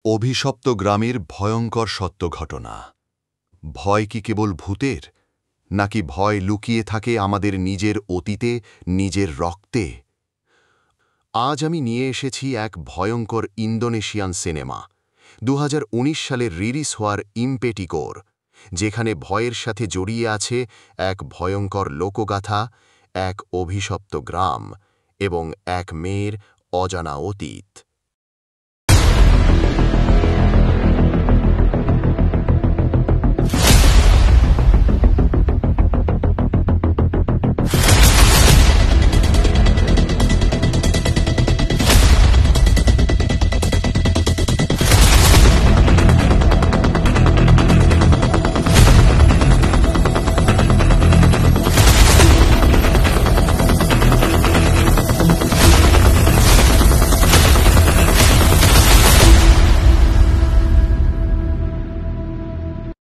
অভিশপ্ত গ্রামের ভয়ঙ্কর সত্য ঘটনা। ভয় কি কেবল ভূতের, নাকি ভয় লুকিয়ে থাকে আমাদের নিজের অতীতে, নিজের রক্তে? আজ আমি নিয়ে এসেছি এক ভয়ঙ্কর ইন্দোনেশিয়ান সিনেমা, 2019 সালের রিলিজ হওয়ার ইমপেটিকোর, যেখানে ভয়ের সাথে জড়িয়ে আছে এক ভয়ঙ্কর লোকগাথা, এক অভিশপ্ত গ্রাম এবং এক মেয়ের অজানা অতীত।